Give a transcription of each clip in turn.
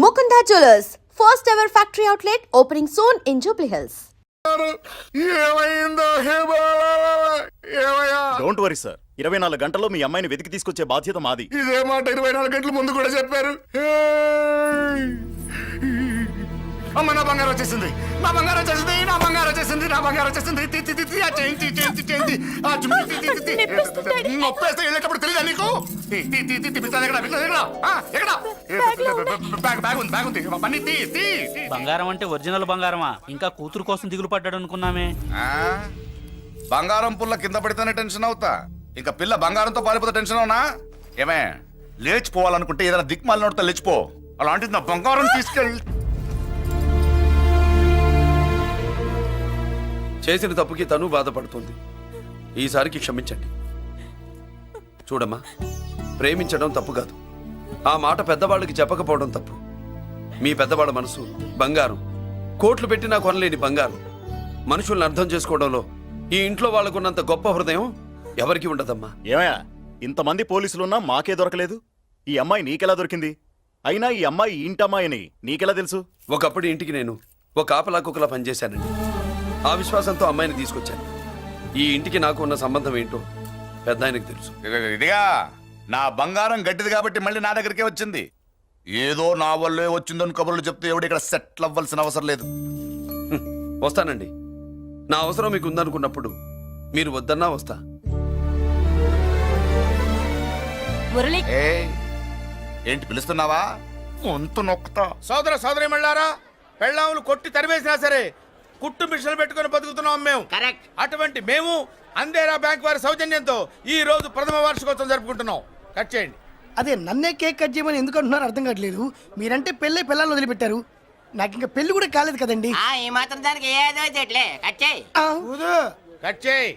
Mukunda Jewellers, first ever factory outlet opening soon in Jubilee Hills. Don't worry sir, 24 గంటల్లో మీ అమ్మాయిని వెతికి తీసుకొచ్చే బాధ్యత మాది. ఇదే మాట 24 గంటల ముందు కూడా చెప్పారు. అమ్మ నా బంగారం వచ్చేసింది, నా బంగారం వచ్చేసింది, నా బంగారం వచ్చేసింది, నా బంగారం వచ్చేసింది. నొప్పేస్తే వెళ్ళేటప్పుడు తెలియదా నీకు? బంగారం అంటే ఒరిజినల్ బంగారమా? ఇంకా కూతురు కోసం దిగులు పడ్డాడు అనుకున్నామే. బంగారం పుల్ల కింద పడితేనే టెన్షన్ అవుతా, ఇంకా పిల్ల బంగారంతో పారిపోతే టెన్షన్ అవునా? ఏమే లేచిపోవాలనుకుంటే ఏదైనా దిక్మాలినోడితో లేచిపో, అలాంటిది నా బంగారం తీసుకెళ్ళి. చేసిన తప్పుకి తను బాధపడుతుంది. ఈసారికి క్షమించండి. చూడమ్మా, ప్రేమించడం తప్పు కాదు, ఆ మాట పెద్దవాళ్ళకి చెప్పకపోవడం తప్పు. మీ పెద్దవాళ్ళ మనసు బంగారం, కోట్లు పెట్టినా కొనలేని బంగారం. మనుషుల్ని అర్థం చేసుకోవడంలో ఈ ఇంట్లో వాళ్ళకున్నంత గొప్ప హృదయం ఎవరికి ఉండదమ్మా. ఏమయ్యా, ఇంతమంది పోలీసులున్నా మాకే దొరకలేదు, ఈ అమ్మాయి నీకెలా దొరికింది? అయినా ఈ అమ్మాయి ఈ ఇంటమ్మాయి అని నీకెలా తెలుసు? ఒకప్పుడు ఇంటికి నేను ఒక ఆపలాకుకలా పనిచేశానండి. ఆ విశ్వాసంతో అమ్మాయిని తీసుకొచ్చాను. ఈ ఇంటికి నాకు ఉన్న సంబంధం ఏంటో పెద్ద ఆయనకు తెలుసు. ఇదిగా నా బంగారం గట్టిది కాబట్టి మళ్ళీ నా దగ్గరికే వచ్చింది. ఏదో నా వల్లే వచ్చిందని కబుర్లు చెప్తే ఎవడు ఇక్కడ సెటిల్ అవ్వాల్సిన అవసరం లేదు. వస్తానండి. నా అవసరం మీకు ఉందనుకున్నప్పుడు మీరు వద్దన్నా వస్తా. ఏంటి పిలుస్తున్నావా? వంతు నొక్కుతా. సోదర సోదరి మళ్ళారా, పెళ్ళాములు కొట్టి తరివేసినా సరే కుట్టు మిషన్లు పెట్టుకుని బతుకుతున్నాం మేము. కరెక్ట్. అటువంటి మేము అందేరా బ్యాంక్ వారి సౌజన్యంతో ఈ రోజు ప్రథమ వార్షికోత్సవం జరుపుకుంటున్నాం. కట్ చేయండి. అదే నన్నే కేక్ కట్ చేయమని ఎందుకు అంటున్నారో అర్థం కావట్లేదు. మీరంటే పెళ్ళై పిల్లల్ని వదిలిపెట్టారు, నాకు ఇంకా పెళ్లి కూడా కాలేదు కదండి. ఈ మాత్రం దానికి ఏదో చెట్లే కట్ చేయి. కట్ చేయి.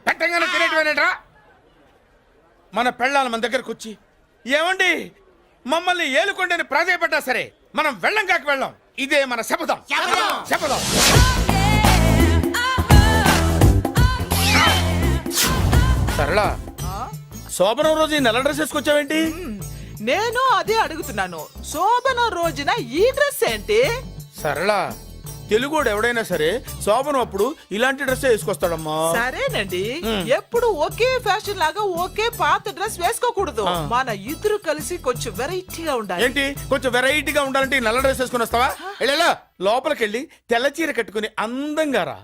పెట్టంగానే తినేటివేనేట్రా? మన పెళ్ళాలు మన దగ్గరకు వచ్చి ఏమండి మమ్మల్ని ఏలుకొండని ప్రాధాయపడ్డా సరే మనం వెళ్ళం కాక వెళ్ళం. ఇదే మన శపథం. శపథం. సరళ, శోభనం రోజు ఈ నల్ల డ్రెస్ వేసుకొచ్చావేంటి? నేను అదే అడుగుతున్నాను, శోభనం రోజున ఈ డ్రెస్ ఏంటి? సరళ, తెలుగుడు ఎవడైనా సరే శోభనం అప్పుడు ఇలాంటి డ్రెస్ వేసుకొస్తాడమ్మా. సరేనండి, ఎప్పుడు ఒకే ఫ్యాషన్ లాగా ఒకే పాత డ్రెస్ వేసుకోకూడదు. మన ఇద్దరు కలిసి కొంచెం వెరైటీగా ఉండాలి. ఏంటి కొంచెం వెరైటీగా ఉండాలంటే ఈ నల్ల డ్రెస్ వేసుకుని వస్తావా? వెళ్ళా లోపలికి వెళ్ళి తెల్ల చీర కట్టుకుని అందంగా రా.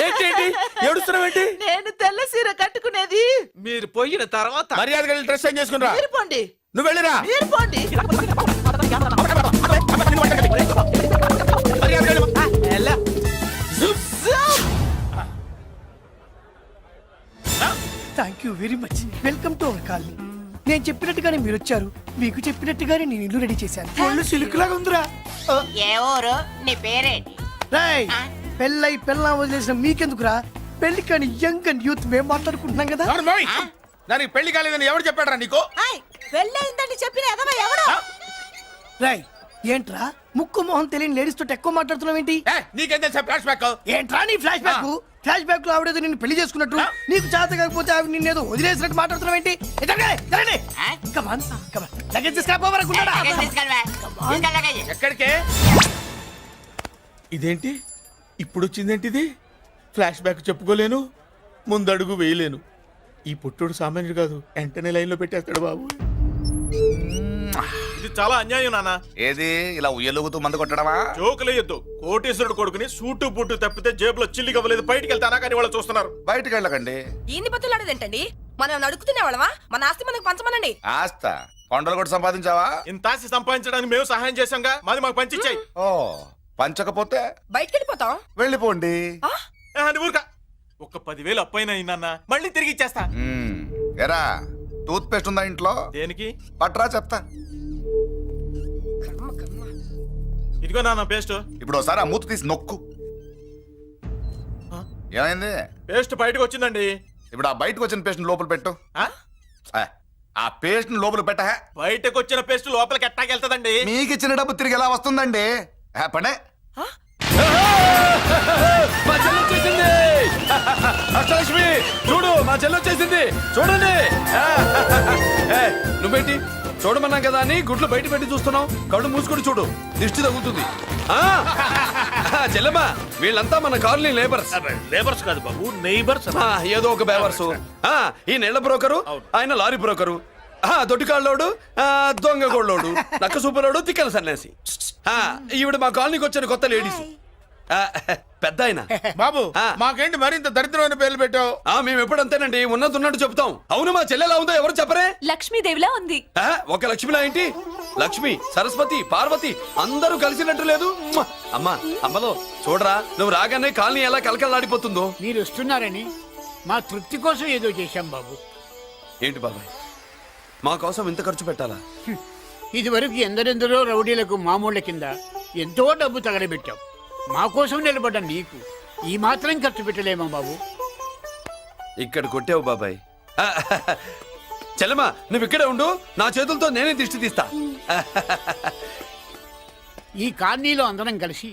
ఏంటి ఏడుస్తున్నావేంటి? నేను తెల్ల సీర కట్టుకునేది మీరు పోయిన తర్వాత. మర్యాదగా వెళ్ళి డ్రెస్ చేంజ్ చేసుకుని రా. మీరు పోండి. నువ్వు వెళ్ళిరా. మీరు పోండి. Thank you very much. Welcome to our colony. నేను చెప్పినట్టుగానే మీరు వచ్చారు, మీకు చెప్పినట్టుగానే నేను ఇల్లు రెడీ చేశాను. ఒళ్ళు సిల్క్ లాగా ఉందిరా. ఏ ఊరు? నీ పేరేంటి? రాయ్, పెళ్ళై పెళ్ళా వదిలేసిన మీకెందుకురా? పెళ్లి కాని యంగ్ అండ్ యూత్ మేము మాట్లాడుకుంటున్నాం కదా. దానికి పెళ్లి కాలేదని ఎవరు చెప్పాడరా నీకు? పెళ్ళయిందని చెప్పిన ఎదవ ఎవడు? రాయ్, ఏంట్రా ముక్కు మొహం తెలియని లేడీస్ తోటి ఎక్కువ మాట్లాడుతున్నావు ఏంటి? నీకేం తెలుసా ఫ్లాష్ బ్యాక్? ఏంట్రా నీ ఫ్లాష్ బ్యాక్? ఫ్లాష్ బ్యాక్ లో ఆవిడేదో నిన్ను పెళ్లి చేసుకున్నట్టు, నీకు చేత కాకపోతే ఆవిడ నిన్నేదో వదిలేసినట్టు మాట్లాడుతున్నావు ఏంటి? ఎక్కడికే? ఇదేంటి ఇప్పుడు వచ్చిందేంటి? ఇది ఫ్లాష్ బ్యాక్ చెప్పుకోలేను, ముందడుగు వేయలేను. ఈ పుట్టుడు సామాన్యుడు కాదు, వెంటనే లైన్ లో పెట్టేస్తాడు బాబు. ఇది చాలా అన్యాయం నాన్న. ఏది ఇలా ఉయ్యలుగుతూ మందు కొట్టడమా? జోకులేయొద్దు. కోటేశ్వరుడు కొడుకుని సూటు బుట్టు తప్పితే జేబులో చిల్లి కవ్వలేదు, బయటికి వెళ్తానా కానీ వాళ్ళు చూస్తున్నారు. బయటికి వెళ్ళకండి. ఈయన్ని బతులాడేదేంటండి? మనం అడుగుతున్న వాళ్ళమా? మన ఆస్తి మనకు పంచమనండి. ఆస్త కొండలు కూడా సంపాదించావా? ఇంత ఆస్తి సంపాదించడానికి మేము సహాయం చేశాంగా, మాది మాకు పంచిచ్చాయి. ఓ, పంచకపోతే బయటికి వెళ్ళిపోతాం. వెళ్ళిపోండి. ఊరుక. ఒక్క 10,000 అప్పైనా నాన్న, మళ్ళీ తిరిగి ఇచ్చేస్తా. ఎరా, టూత్ పేస్ట్ ఉందా ఇంట్లో? దేనికి? పట్రా చెప్తా. ఇదిగో నాన్న పేస్ట్. ఇప్పుడు ఒకసారి ఆ మూత తీసి నొక్కు. ఏమైంది? పేస్ట్ బయటకు వచ్చిందండి. ఇప్పుడు ఆ బయటకు వచ్చిన పేస్ట్ లోపల పెట్టు. ఆ పేస్ట్ లోపల పెట్ట. బయటకు వచ్చిన పేస్ట్ లోపలికి ఎట్టాకెళ్తదండి? మీకు ఇచ్చిన డబ్బు తిరిగి ఎలా వస్తుందండి? పనే మా చెల్లి వచ్చేసింది. అష్టలక్ష్మి చూడు, మా చెల్లి వచ్చేసింది చూడండి. నువ్వేంటి చూడమన్నాం కదా అని గుడ్లు బయట పెట్టి చూస్తున్నావు. కళ్ళు మూసుకొని చూడు, దిష్టి తగులుతుంది. ఆ, చెల్లెమ్మా వీళ్ళంతా మన కాలనీ లేబర్స్. లేబర్స్ కాదు బాబు, నైబర్స్. ఏదో ఒక బేవర్సు. ఈ నెల బ్రోకరు, ఆయన లారీ బ్రోకరు, దొడ్డికాళ్ళోడు, దొంగ గోళ్ళోడు, నక్క సూపరోడు, తిక్కల సన్యాసి. ఈవిడ మా కాలనీకి వచ్చిన కొత్త లేడీస్. పెద్ద ఆయన. బాబు మాకేంటి మరింత దరిద్రమైన పేర్లు పెట్టావు? మేము ఎప్పుడంతేనండి, ఉన్నట్టు చెప్తాం. అవును, మా చెల్లెలా ఉందో ఎవరు చెప్పరే? లక్ష్మీదేవిలా ఉంది. ఒక లక్ష్మిలా ఏంటి? లక్ష్మి, సరస్వతి, పార్వతి అందరూ కలిసినట్టు లేదు. అమ్మా, అమ్మలో చూడరా, నువ్వు రాగానే కాలనీ ఎలా కలకలాడిపోతుందో. మీరు వస్తున్నారని మా తృప్తి కోసం ఏదో చేశాం బాబు. ఏంటి బాబాయ్, మా కోసం ఇంత ఖర్చు పెట్టాలా? ఇదివరకు ఎందరెందరో రౌడీలకు మామూళ్ళ కింద ఎంతో డబ్బు తగలబెట్టాం. మా కోసం నిలబడ్డ నీకు ఈ మాత్రం ఖర్చు పెట్టలేమా బాబు? ఇక్కడ కొట్టావు బాబాయ్. చెల్లెమ్మా నువ్వు ఇక్కడే ఉండు, నా చేతులతో నేనే దిష్టి తీస్తా. ఈ కాలనీలో అందరం కలిసి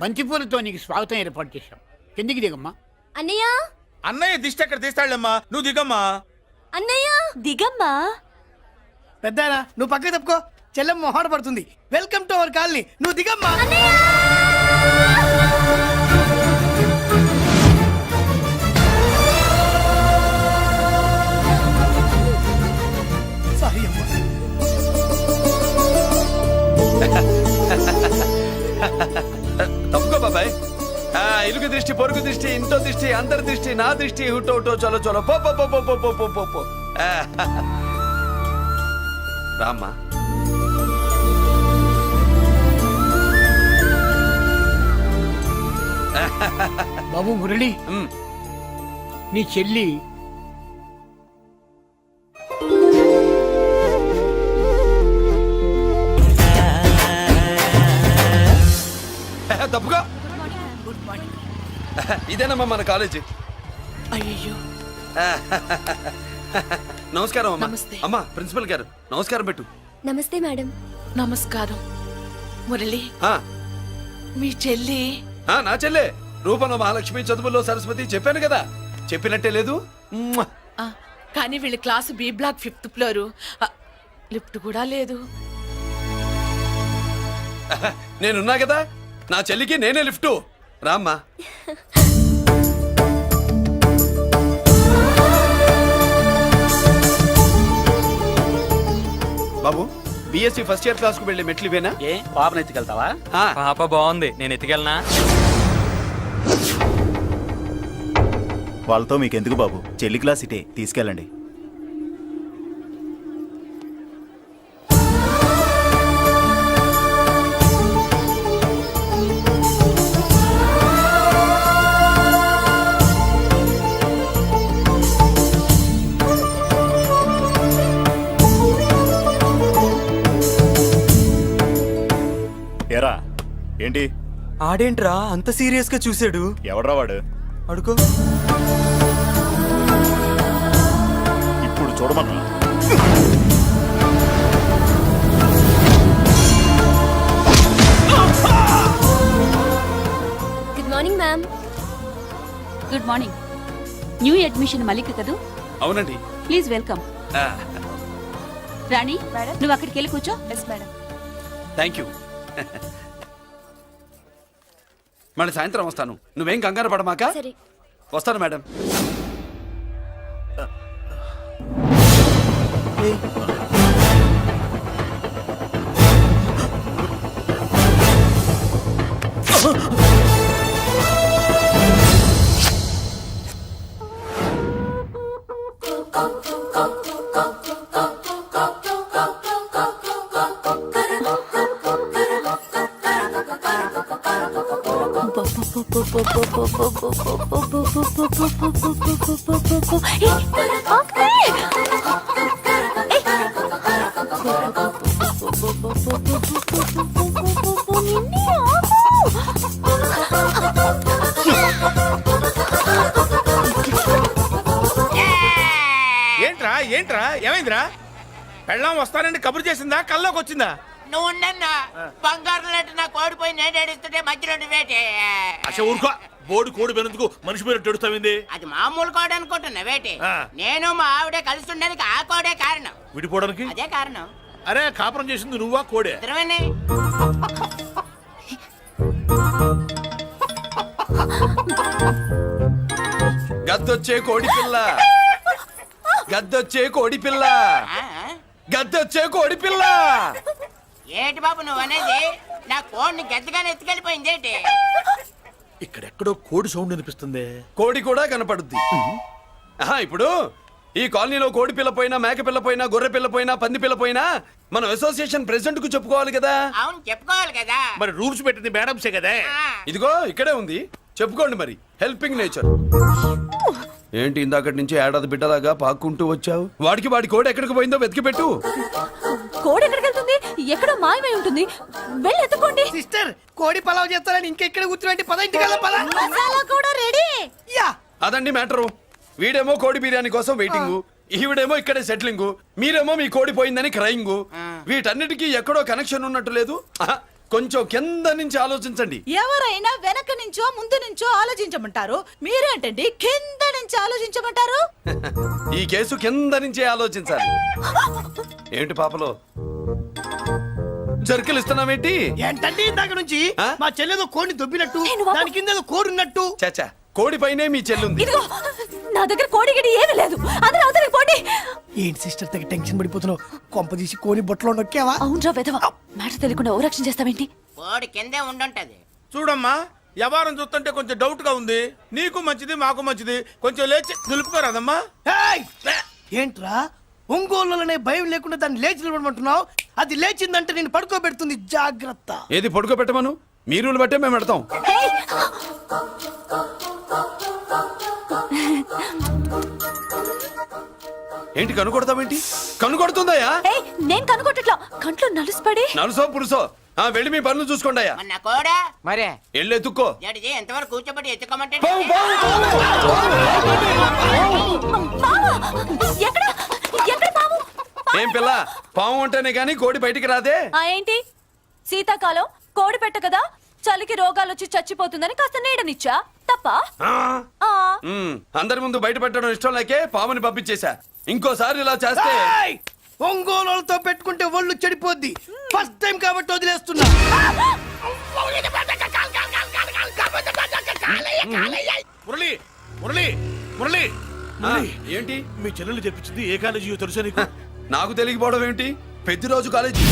బంతిపూలతో నీకు స్వాగతం ఏర్పాటు చేశాం. కిందికి దిగమ్మా. అన్నయ్య, అన్నయ్య దిష్టి ఎక్కడ తీస్తాడమ్మా, నువ్వు దిగమ్మా. అన్నయ్య దిగమ్మా. పెద్దారా నువ్వు పక్కకి తప్పుకో, చెల్లెమ్మ మొహాట పడుతుంది. వెల్కమ్ టు అవర్ కాలనీ, నువ్వు దిగమ్మా. సారీ అమ్మా. తప్పుకో బాబాయ్. ఇరుగు దృష్టి, పొరుగు దృష్టి, ఇంట్లో దృష్టి, అందరి దృష్టి, నా దృష్టి, హుటో హుటో చలో చలో పో పో పో పో పో పో పో పో. రామ్మా. బాబు మురళి, నీ చెల్లి తప్పుగా. ఇదేనమ్మా మన కాలేజీ. అయ్యో, నమస్కారం అమ్మా. నమస్తే. అమ్మా ప్రిన్సిపల్ గారు నమస్కారం పెట్టు. నమస్తే మేడం. నమస్కారం. మురళి, ఆ, మీ చెల్లి నా చెల్లె రూపంలో మహాలక్ష్మి, చదువుల్లో సరస్వతి. చెప్పాను కదా, చెప్పినట్టే లేదు. మ్మ్. కానీ వీళ్ళ class B block 5th floor. Lift కూడా లేదు. నేనున్నా కదా, నా చెల్లికి నేనే లిఫ్ట్. రామ్మా. బాబు, బిఎస్సి ఫస్ట్ ఇయర్ క్లాస్ కు వెళ్ళి మెట్లు ఇవేనా? ఏ పాపను ఎత్తుకెళ్తావా? పాప బాగుంది, నేను ఎత్తుకెళ్ళనా? వాళ్ళతో మీకెందుకు బాబు, చెల్లి క్లాస్ ఇటే, తీసుకెళ్ళండి. ఏరా ఏంటి? ఆడేంట్రా అంత సీరియస్ గా చూసాడు? ఎవడ్రా వాడు? అడుకో. ఇప్పుడు చూడమన్నా. Good morning ma'am. Good morning. New admission Mallika కదూ? అవునండి. Please welcome. ఆ, రాణి, నువ్వు అక్కడికి వెళ్ళి కూర్చో. Yes madam. Thank you. మళ్ళీ సాయంత్రం వస్తాను, నువ్వేం కంగారు పడమాక. సరే. వస్తాను మేడం. ఏంట్రా ఏంట్రా ఏమైందిరా? పెళ్ళాం వస్తానండి కబురు చేసిందా, కల్లోకి వచ్చిందా? నువ్వు ఉండన్నా బంగారం లాంటి నాకు ఓడిపోయి నేను ఏడుస్తుంటే మధ్యలో నువ్వేటే. అసలు ఊరుకో, బోర్డు కోడి పెనందుకు మనిషి మీద తెడుస్తావింది. అది మామూలు కోడి అనుకుంటున్నా వేటి. ఆ. నేను మా ఆవిడే కలిసి ఉండడానికి ఆ కోడే కారణం. విడిపోవడానికి అదే కారణం. అరే కాపురం చేసింది నువ్వా కోడే? ఇద్దరమేనే. గద్దొచ్చే కోడి పిల్ల, గద్దొచ్చే కోడి పిల్ల, ఆ? గద్దొచ్చే కోడి పిల్ల. ఏటి బాబు నువ్వు అనేది? నా కోడిని గద్దగానే ఎత్తుకెళ్ళిపోయింది ఏంటి? ఇక్కడెక్కడో కోడి సౌండ్ అనిపిస్తుంది. కోడి కూడా కనపడుద్ది. ఆహా, ఇప్పుడు ఈ కాలనీలో కోడి పిల్ల పోయినా, మేక పిల్ల పోయినా, గొర్రె పిల్ల పోయినా, పంది పిల్ల పోయినా మనం అసోసియేషన్ ప్రెసిడెంట్ కు చెప్పుకోవాలి కదా. అవును, చెప్పుకోవాలి కదా. మరి రూల్స్ పెట్టింది మేడమ్సే కదా. ఆ. ఇదిగో ఇక్కడే ఉంది, చెప్పుకోండి మరి. Helping nature. ఏంటి ఇందాకటి నుంచి ఏడాది బిడ్డలాగా పాక్కుంటూ వచ్చావు? వాడికి వాడి కోడి ఎక్కడికి పోయిందో వెతికి పెట్టు. కోడి ఎక్కడికి వెళ్తుంది? ఎక్కడో మాయమై ఉంటుంది. వెళ్ళి ఎత్తుకోండి. సిస్టర్, కోడి పలావ్ చేస్తారని ఇంకెక్కడ కూర్చుంటే మసాలా కూడా రెడీ. అదండి మ్యాటరు. వీడేమో కోడి బిర్యానీ కోసం వెయిటింగ్, ఈవిడేమో ఇక్కడే సెటిలింగ్, మీరేమో మీ కోడి పోయిందని క్రయింగ్. వీటన్నిటికీ ఎక్కడో కనెక్షన్ ఉన్నట్టు లేదు. ఆహా, కొంచెం కింద నుంచి ఆలోచించండి. ఎవరైనా వెనక నుంచో ముందు నుంచో ఆలోచించమంటారు, మీరేంటండి కింద నుంచి ఆలోచించమంటారు? ఈ కేసు కింద నుంచే ఆలోచించాలి. ఏంటి పాపలో జర్కలు ఇస్తున్నావేంటి? ఏంటండి ఇందాక నుంచి ఆ? మా చెల్లెదో కోడిని దొబ్బినట్టు, నేను బాబు. దాని కింద కోడి ఉన్నట్టు. చాచా, కోడి పైనే మీ చెల్లుంది. ఇదిగో నా దగ్గర కోడి గిడి ఏమీ లేదు. అందరూ అవతలికి పోండి. ఏంటి సిస్టర్ తగ్గ టెన్షన్ పడిపోతున్నావు? కొంప తీసి కోడి బొట్టలో నొక్కావా? అవునరా వెధవ, మాట తెలియకుండా ఓ రక్షణ చేస్తావేంటి? కోడి కిందే ఉండుంటది. చూడమ్మా, వ్యవహారం చూస్తుంటే కొంచెం డౌట్ గా ఉంది. నీకు మంచిది, మాకు మంచిది. కొంచెం లేచి నిలుపుకోరాదమ్మా. ఏయ్! ఏంట్రా ఒంగోలులోనే భయం లేకుండా దాన్ని లేచి నిలబడమంటున్నావు? అది లేచిందంటే నేను పడుకోబెడుతుంది, జాగ్రత్త. ఏది పడుకోబెట్టమను, మీరు బట్టే మేము పెడతాం. హేయ్! ఏంటి కనుకొడతావేంటి? కనుకొడుతుందయ్యా? హేయ్, నేను కనుగొట్టట్లా. కంట్లో నలుసుపడి. నలుసో పురుసో వెళ్ళి మీ పనులు చూసుకోండి అయ్యా. మన కోడా మరే వెళ్ళి ఎత్తుక్కో. జడిది ఎంతవరకు కూర్చోబెట్టి ఎత్తుకోమంటే పావు, పావు, పావా! ఎక్కడ ఎక్కడ పాము? ఏం పిల్ల, పాము అంటేనే గాని కోడి బయటికి రాదే. ఏంటి శీతాకాలం కోడి పెట్ట కదా, చలికి రోగాలు వచ్చి చచ్చిపోతుందని కాస్త నీడనిచ్చా. తప్ప? అందరి ముందు బయట పెట్టడం ఇష్టం లేకే పాముని పంపించేశా. ఇంకోసారి ఇలా చేస్తే ఒంగోలుతో పెట్టుకుంటే ఒళ్ళు చెడిపోద్ది. ఫస్ట్ టైం కాబట్టి వదిలేస్తున్నా. మురళి, మురళి, మురళి, ఏంటి మీ చెల్లెలు చెప్పించింది ఏ కాలేజీ తెలుసా నీకు? నాకు తెలియకపోవడం ఏంటి? పెద్దిరాజు కాలేజీ.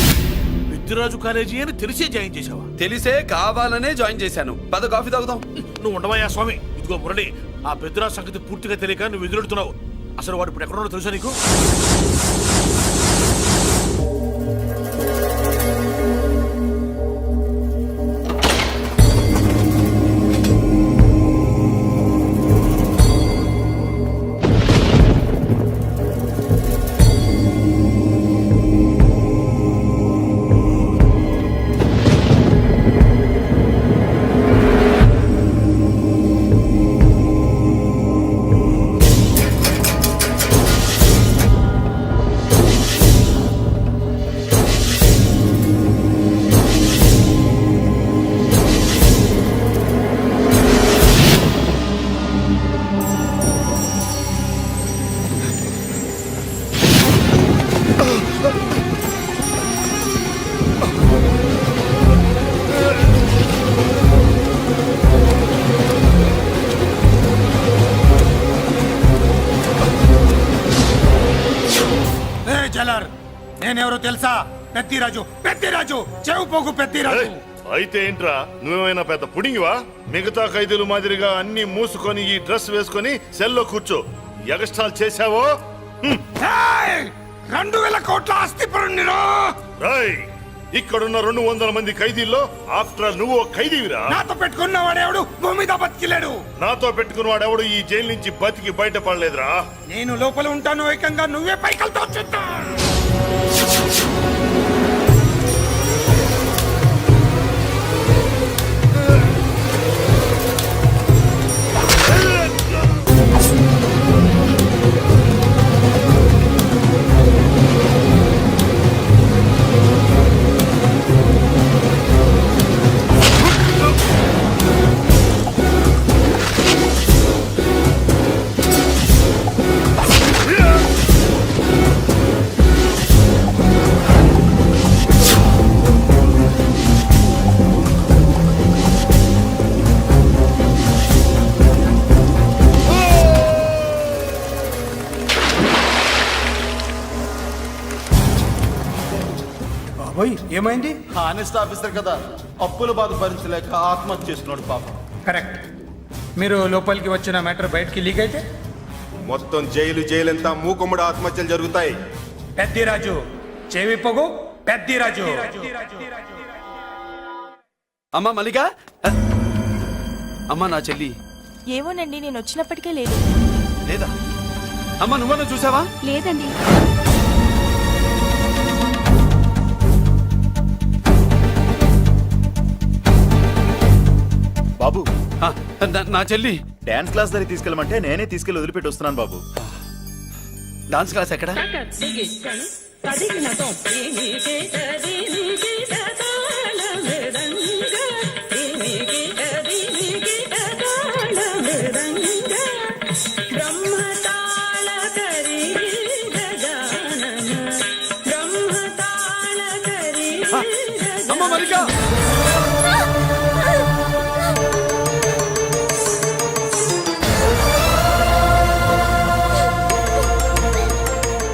పెద్దిరాజు కాలేజీ అని తెలిసే జాయిన్ చేసావా? తెలిసే కావాలనే జాయిన్ చేశాను. పద కాఫీ తాగుదాం. నువ్వు ఉండవయ్యా స్వామి. ఇదిగో మురళి, ఆ పెద్దిరాజు సంగతి పూర్తిగా తెలియక నువ్వు ఎదురెడుతున్నావు. అసలు వాడు ఇప్పుడు ఎక్కడున్నాడో తెలుసా నీకు? నేనెవరో తెలుసా? పెద్దిరాజు, పెద్దిరాజు, చెవు పోగు పెద్దిరాజు. అయితే ఏంట్రా, నువ్వేమైనా పెద్ద పుడింగివా? మిగతా ఖైదీలు మాదిరిగా అన్ని మూసుకొని ఈ డ్రెస్ వేసుకొని సెల్లో కూర్చో. ఎగస్ట్రాల్ చేశావో 2000 కోట్ల ఆస్తిపరుణ్ణిరా. ఇక్కడున్న 200 మంది ఖైదీల్లో ఆఫ్టర్ నువ్వు ఖైదీవిరా. నాతో పెట్టుకున్నవాడెవడు భూమి మీద బతికిలేడు. నాతో పెట్టుకున్నవాడెవడు ఈ జైలు నుంచి బతికి బయటపడలేదురా. నేను లోపల ఉంటాను, ఏకంగా నువ్వే పైకలతో చూస్తా. బాబోయ్ ఏమైంది? హానెస్ట్ ఆఫీసర్ కదా, అప్పుల బాధ భరించలేక ఆత్మహత్య చేసుకున్నాడు పాపం. కరెక్ట్. మీరు లోపలికి వచ్చిన మ్యాటర్ బయటికి లీక్ అయితే మొత్తం జైలంతా మూకుమ్మడి ఆత్మహత్యలు జరుగుతాయి. పెద్దిరాజు చెవి పొగు పెద్దిరాజు. అమ్మా మల్లిక, అమ్మా నా చెల్లి ఏమోనండి నేను వచ్చినప్పటికే లేదు. లేదా? అమ్మా నువ్వన్నా చూసావా? లేదండి. బాబు, ఆ, నా చెల్లి డాన్స్ క్లాస్ దగ్గర తీసుకెళ్ళమంటే నేనే తీసుకెళ్ళి వదిలిపెట్టి వస్తున్నాను బాబు. డాన్స్ క్లాస్ ఎక్కడ? అమ్మ మల్లిక